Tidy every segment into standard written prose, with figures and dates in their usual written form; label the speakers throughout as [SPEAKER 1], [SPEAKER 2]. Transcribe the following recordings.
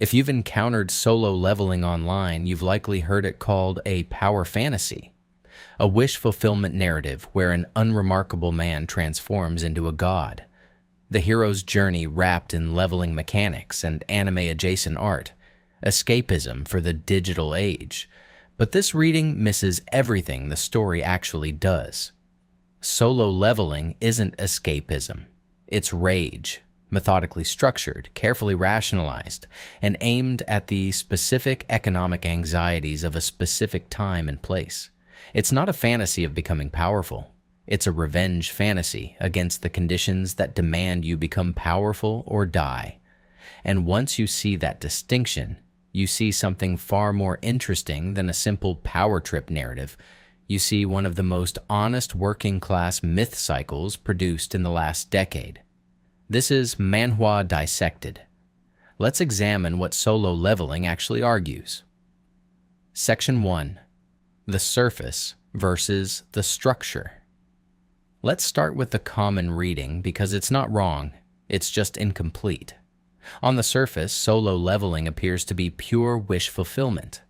[SPEAKER 1] If you've encountered solo leveling online, you've likely heard it called a power fantasy, a wish fulfillment narrative where an unremarkable man transforms into a god. The hero's journey wrapped in leveling mechanics and anime-adjacent art, escapism for the digital age. But this reading misses everything the story actually does. Solo leveling isn't escapism. It's rage, methodically structured, carefully rationalized, and aimed at the specific economic anxieties of a specific time and place. It's not a fantasy of becoming powerful. It's a revenge fantasy against the conditions that demand you become powerful or die. And once you see that distinction, you see something far more interesting than a simple power trip narrative. You see one of the most honest working-class myth cycles produced in the last decade. This is Manhwa Dissected. Let's examine what solo leveling actually argues. Section 1. The surface versus the structure. Let's start with the common reading because it's not wrong, it's just incomplete. On the surface, solo leveling appears to be pure wish fulfillment.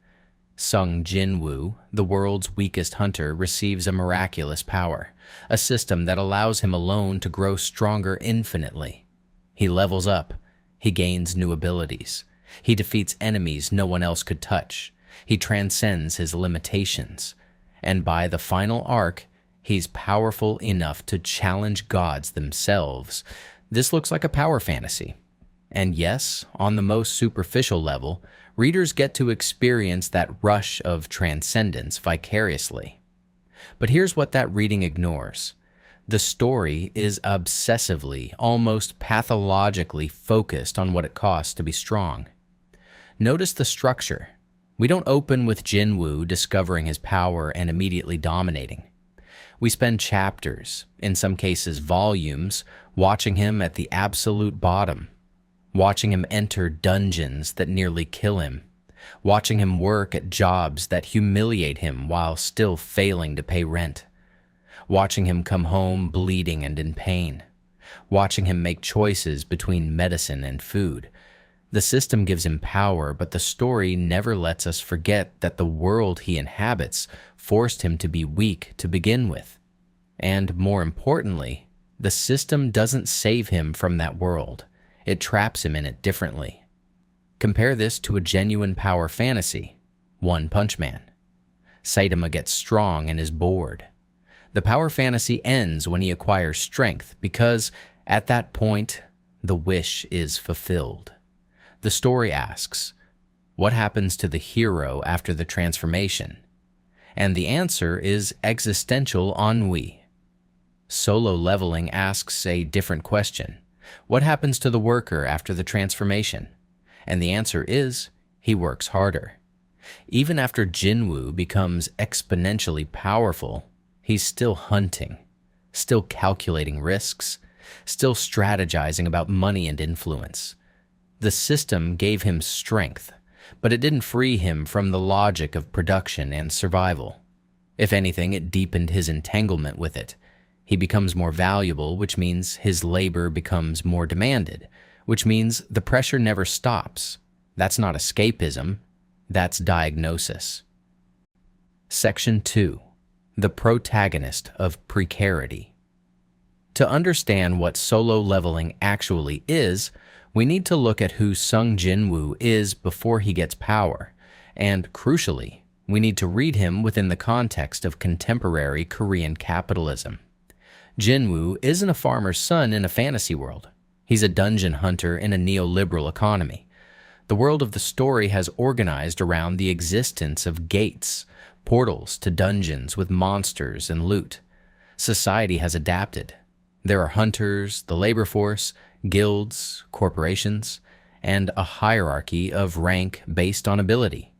[SPEAKER 1] Sung Jinwoo, the world's weakest hunter, receives a miraculous power, a system that allows him alone to grow stronger infinitely. He levels up, he gains new abilities, he defeats enemies no one else could touch, he transcends his limitations, and by the final arc, he's powerful enough to challenge gods themselves. This looks like a power fantasy. And yes, on the most superficial level, readers get to experience that rush of transcendence vicariously. But here's what that reading ignores. The story is obsessively, almost pathologically focused on what it costs to be strong. Notice the structure. We don't open with Jinwoo discovering his power and immediately dominating. We spend chapters, in some cases volumes, watching him at the absolute bottom, watching him enter dungeons that nearly kill him, watching him work at jobs that humiliate him while still failing to pay rent, watching him come home bleeding and in pain, watching him make choices between medicine and food. The system gives him power, but the story never lets us forget that the world he inhabits forced him to be weak to begin with. And more importantly, the system doesn't save him from that world. It traps him in it differently. Compare this to a genuine power fantasy, One Punch Man. Saitama gets strong and is bored. The power fantasy ends when he acquires strength because, at that point, the wish is fulfilled. The story asks, what happens to the hero after the transformation? And the answer is existential ennui. Solo leveling asks a different question. What happens to the worker after the transformation? And the answer is, he works harder. Even after Jinwoo becomes exponentially powerful, he's still hunting, still calculating risks, still strategizing about money and influence. The system gave him strength, but it didn't free him from the logic of production and survival. If anything, it deepened his entanglement with it. He becomes more valuable, which means his labor becomes more demanded, which means the pressure never stops. That's not escapism, that's diagnosis. Section 2. The protagonist of precarity. To understand what solo leveling actually is, we need to look at who Sung Jinwoo is before he gets power, and crucially, we need to read him within the context of contemporary Korean capitalism. Jinwoo isn't a farmer's son in a fantasy world. He's a dungeon hunter in a neoliberal economy. The world of the story has organized around the existence of gates, portals to dungeons with monsters and loot. Society has adapted. There are hunters, the labor force, guilds, corporations, and a hierarchy of rank based on ability.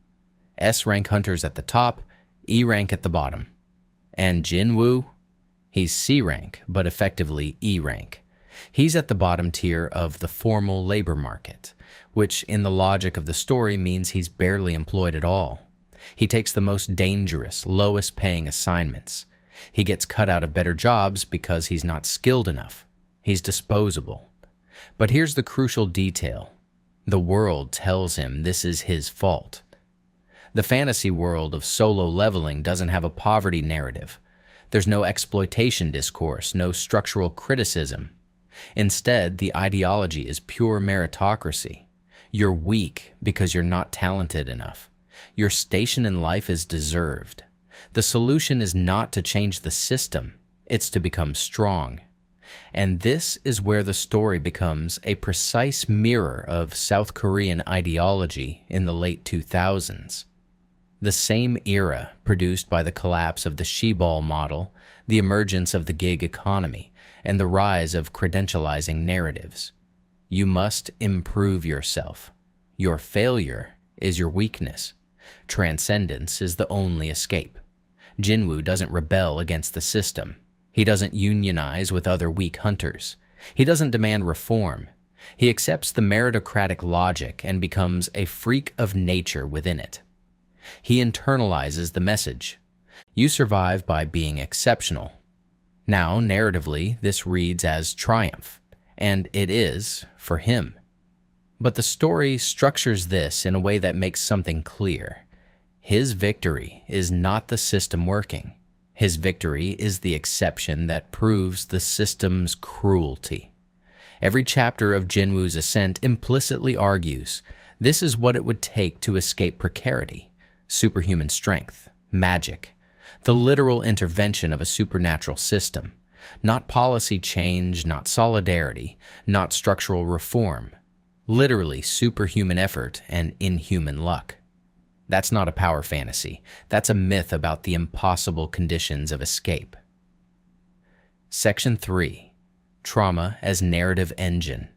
[SPEAKER 1] S-rank hunters at the top, E-rank at the bottom. And Jinwoo? He's C-rank, but effectively E-rank. He's at the bottom tier of the formal labor market, which in the logic of the story means he's barely employed at all. He takes the most dangerous, lowest paying assignments. He gets cut out of better jobs because he's not skilled enough. He's disposable. But here's the crucial detail. The world tells him this is his fault. The fantasy world of solo leveling doesn't have a poverty narrative. There's no exploitation discourse, no structural criticism. Instead, the ideology is pure meritocracy. You're weak because you're not talented enough. Your station in life is deserved. The solution is not to change the system, it's to become strong. And this is where the story becomes a precise mirror of South Korean ideology in the late 2000s. The same era produced by the collapse of the Shibal model, the emergence of the gig economy, and the rise of credentializing narratives. You must improve yourself. Your failure is your weakness. Transcendence is the only escape. Jinwoo doesn't rebel against the system. He doesn't unionize with other weak hunters. He doesn't demand reform. He accepts the meritocratic logic and becomes a freak of nature within it. He internalizes the message. You survive by being exceptional. Now, narratively, this reads as triumph, and it is for him. But the story structures this in a way that makes something clear. His victory is not the system working. His victory is the exception that proves the system's cruelty. Every chapter of Jinwoo's ascent implicitly argues this is what it would take to escape precarity, superhuman strength, magic, the literal intervention of a supernatural system, not policy change, not solidarity, not structural reform, literally superhuman effort and inhuman luck. That's not a power fantasy. That's a myth about the impossible conditions of escape. Section 3. Trauma as Narrative Engine.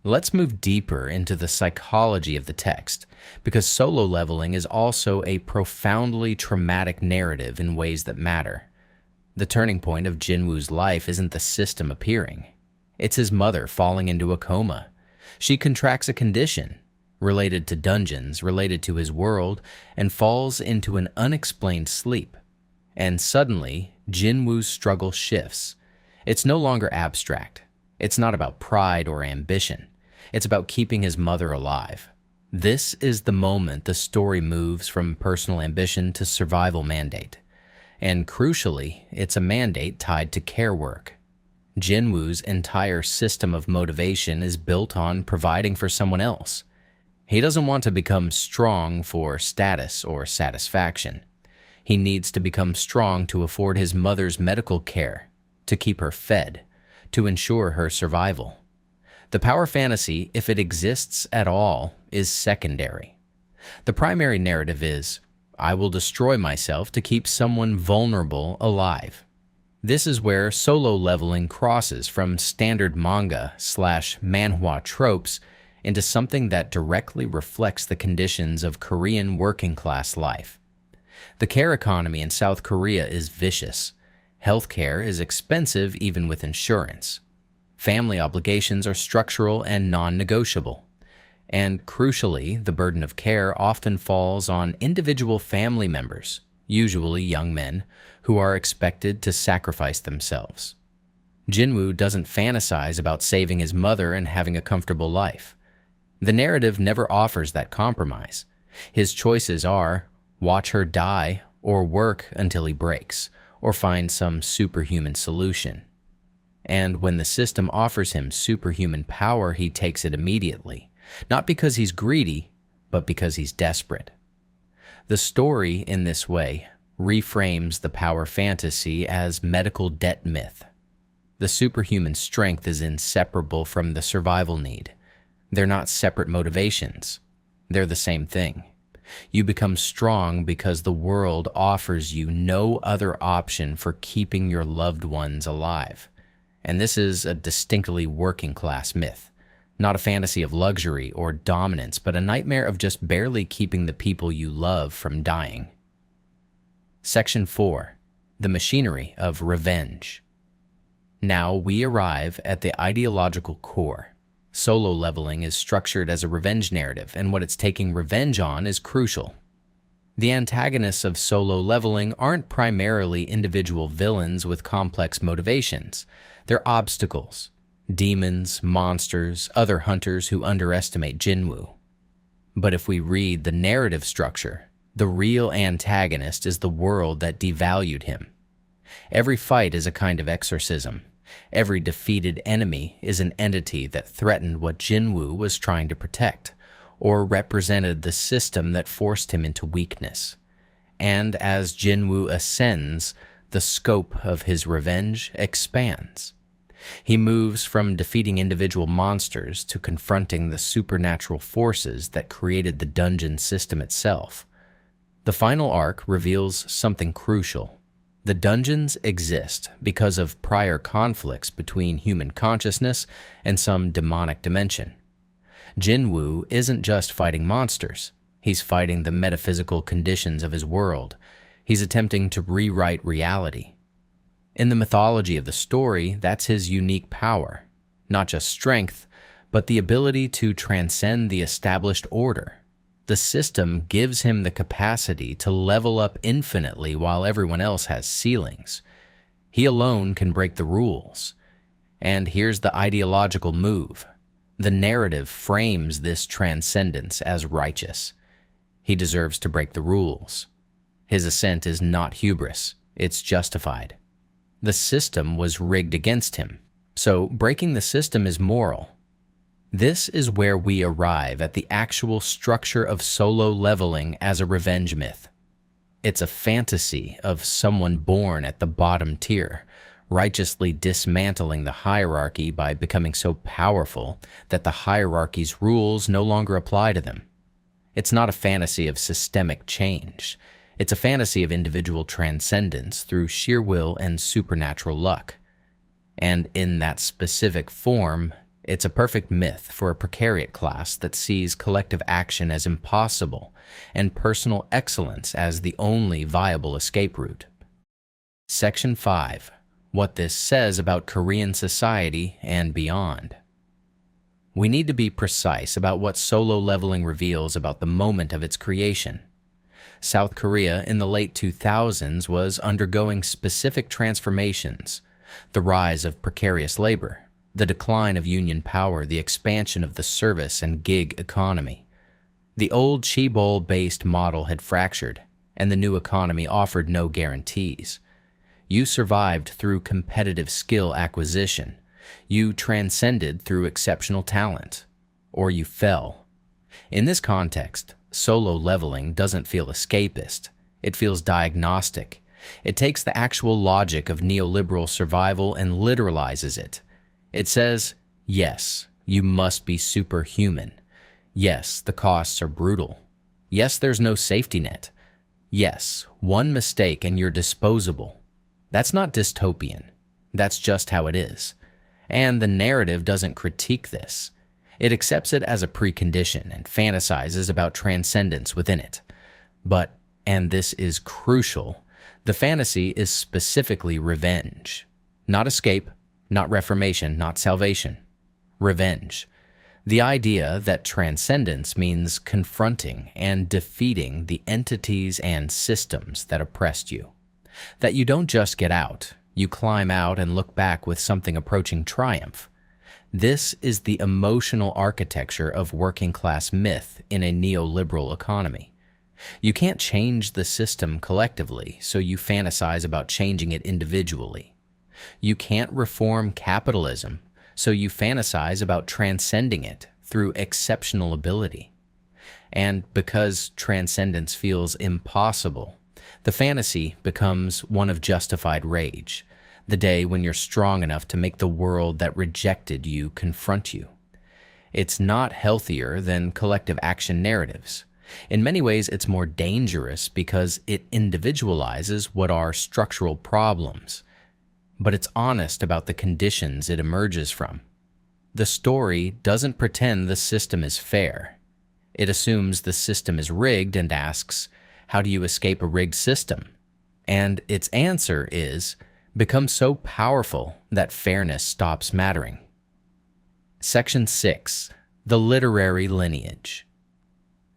[SPEAKER 1] Let's move deeper into the psychology of the text, because solo leveling is also a profoundly traumatic narrative in ways that matter. The turning point of Jinwoo's life isn't the system appearing. It's his mother falling into a coma. She contracts a condition related to dungeons, related to his world, and falls into an unexplained sleep. And suddenly, Jinwoo's struggle shifts. It's no longer abstract. It's not about pride or ambition. It's about keeping his mother alive. This is the moment the story moves from personal ambition to survival mandate. And crucially, it's a mandate tied to care work. Jinwoo's entire system of motivation is built on providing for someone else. He doesn't want to become strong for status or satisfaction. He needs to become strong to afford his mother's medical care, to keep her fed, to ensure her survival. The power fantasy, if it exists at all, is secondary. The primary narrative is, I will destroy myself to keep someone vulnerable alive. This is where solo leveling crosses from standard manga/manhwa tropes into something that directly reflects the conditions of Korean working-class life. The care economy in South Korea is vicious. Healthcare is expensive even with insurance. Family obligations are structural and non-negotiable. And crucially, the burden of care often falls on individual family members, usually young men, who are expected to sacrifice themselves. Jinwoo doesn't fantasize about saving his mother and having a comfortable life. The narrative never offers that compromise. His choices are watch her die or work until he breaks, or find some superhuman solution. And when the system offers him superhuman power, he takes it immediately, not because he's greedy, but because he's desperate. The story, in this way, reframes the power fantasy as medical debt myth. The superhuman strength is inseparable from the survival need. They're not separate motivations. They're the same thing. You become strong because the world offers you no other option for keeping your loved ones alive. And this is a distinctly working-class myth, not a fantasy of luxury or dominance, but a nightmare of just barely keeping the people you love from dying. Section 4. The Machinery of Revenge. Now we arrive at the ideological core. Solo leveling is structured as a revenge narrative, and what it's taking revenge on is crucial. The antagonists of solo leveling aren't primarily individual villains with complex motivations. They're obstacles. demons, monsters, other hunters who underestimate Jinwoo. But if we read the narrative structure, the real antagonist is the world that devalued him. Every fight is a kind of exorcism. Every defeated enemy is an entity that threatened what Jinwoo was trying to protect, or represented the system that forced him into weakness. And as Jinwoo ascends, the scope of his revenge expands. He moves from defeating individual monsters to confronting the supernatural forces that created the dungeon system itself. The final arc reveals something crucial. The dungeons exist because of prior conflicts between human consciousness and some demonic dimension. Jinwoo isn't just fighting monsters. He's fighting the metaphysical conditions of his world. He's attempting to rewrite reality. In the mythology of the story, that's his unique power. Not just strength, but the ability to transcend the established order. The system gives him the capacity to level up infinitely while everyone else has ceilings. He alone can break the rules. And here's the ideological move. The narrative frames this transcendence as righteous. He deserves to break the rules. His ascent is not hubris, it's justified. The system was rigged against him, so breaking the system is moral. This is where we arrive at the actual structure of solo leveling as a revenge myth. It's a fantasy of someone born at the bottom tier, righteously dismantling the hierarchy by becoming so powerful that the hierarchy's rules no longer apply to them. It's not a fantasy of systemic change. It's a fantasy of individual transcendence through sheer will and supernatural luck. And in that specific form, it's a perfect myth for a precariat class that sees collective action as impossible and personal excellence as the only viable escape route. Section 5. What this says about Korean society and beyond. We need to be precise about what solo leveling reveals about the moment of its creation. South Korea in the late 2000s was undergoing specific transformations: the rise of precarious labor, the decline of union power, the expansion of the service and gig economy. The old chaebol-based model had fractured, and the new economy offered no guarantees. You survived through competitive skill acquisition. You transcended through exceptional talent, or you fell. In this context, solo leveling doesn't feel escapist. It feels diagnostic. It takes the actual logic of neoliberal survival and literalizes it. It says, yes, you must be superhuman. Yes, the costs are brutal. Yes, there's no safety net. Yes, one mistake and you're disposable. That's not dystopian. That's just how it is. And the narrative doesn't critique this. It accepts it as a precondition and fantasizes about transcendence within it. But, and this is crucial, the fantasy is specifically revenge. Not escape, not reformation, not salvation. Revenge. The idea that transcendence means confronting and defeating the entities and systems that oppressed you. That you don't just get out, you climb out and look back with something approaching triumph. This is the emotional architecture of working-class myth in a neoliberal economy. You can't change the system collectively, so you fantasize about changing it individually. You can't reform capitalism, so you fantasize about transcending it through exceptional ability. And because transcendence feels impossible, the fantasy becomes one of justified rage. The day when you're strong enough to make the world that rejected you confront you. It's not healthier than collective action narratives. In many ways, it's more dangerous because it individualizes what are structural problems. But it's honest about the conditions it emerges from. The story doesn't pretend the system is fair. It assumes the system is rigged and asks, how do you escape a rigged system? And its answer is, become so powerful that fairness stops mattering. Section 6. The literary lineage.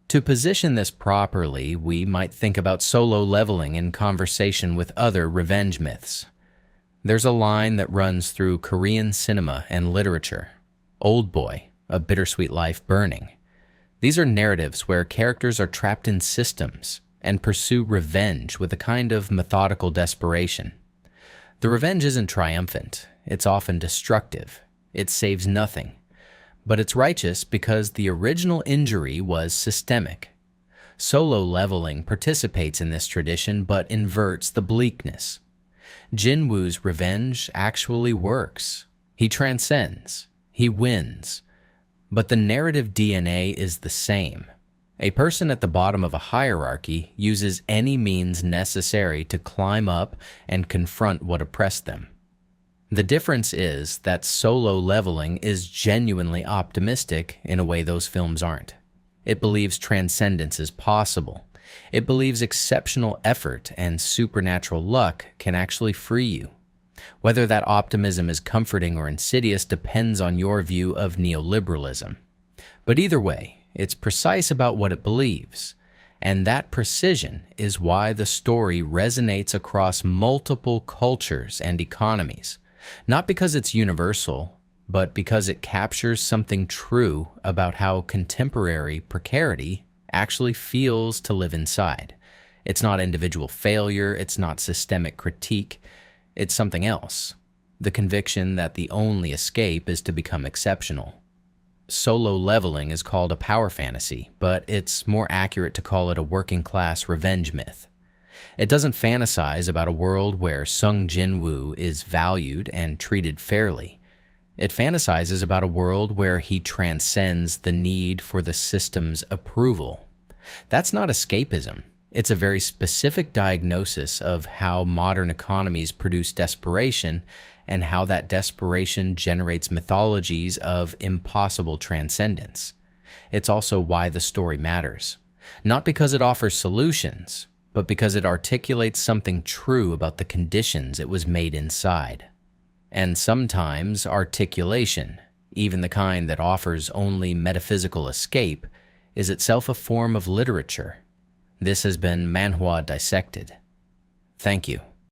[SPEAKER 1] To position this properly, we might think about solo leveling in conversation with other revenge myths. There's a line that runs through Korean cinema and literature. Oldboy, A Bittersweet Life Burning. These are narratives where characters are trapped in systems and pursue revenge with a kind of methodical desperation. The revenge isn't triumphant, it's often destructive. It saves nothing. But it's righteous because the original injury was systemic. Solo leveling participates in this tradition but inverts the bleakness. Jinwoo's revenge actually works. He transcends. He wins. But the narrative DNA is the same. A person at the bottom of a hierarchy uses any means necessary to climb up and confront what oppressed them. The difference is that solo leveling is genuinely optimistic in a way those films aren't. It believes transcendence is possible. It believes exceptional effort and supernatural luck can actually free you. Whether that optimism is comforting or insidious depends on your view of neoliberalism. But either way, it's precise about what it believes. And that precision is why the story resonates across multiple cultures and economies. Not because it's universal, but because it captures something true about how contemporary precarity actually feels to live inside. It's not individual failure, it's not systemic critique, it's something else. The conviction that the only escape is to become exceptional. Solo leveling is called a power fantasy, but it's more accurate to call it a working-class revenge myth. It doesn't fantasize about a world where Sung Jinwoo is valued and treated fairly. It fantasizes about a world where he transcends the need for the system's approval. That's not escapism. It's a very specific diagnosis of how modern economies produce desperation and how that desperation generates mythologies of impossible transcendence. It's also why the story matters. Not because it offers solutions, but because it articulates something true about the conditions it was made inside. And sometimes articulation, even the kind that offers only metaphysical escape, is itself a form of literature. This has been Manhwa Dissected. Thank you.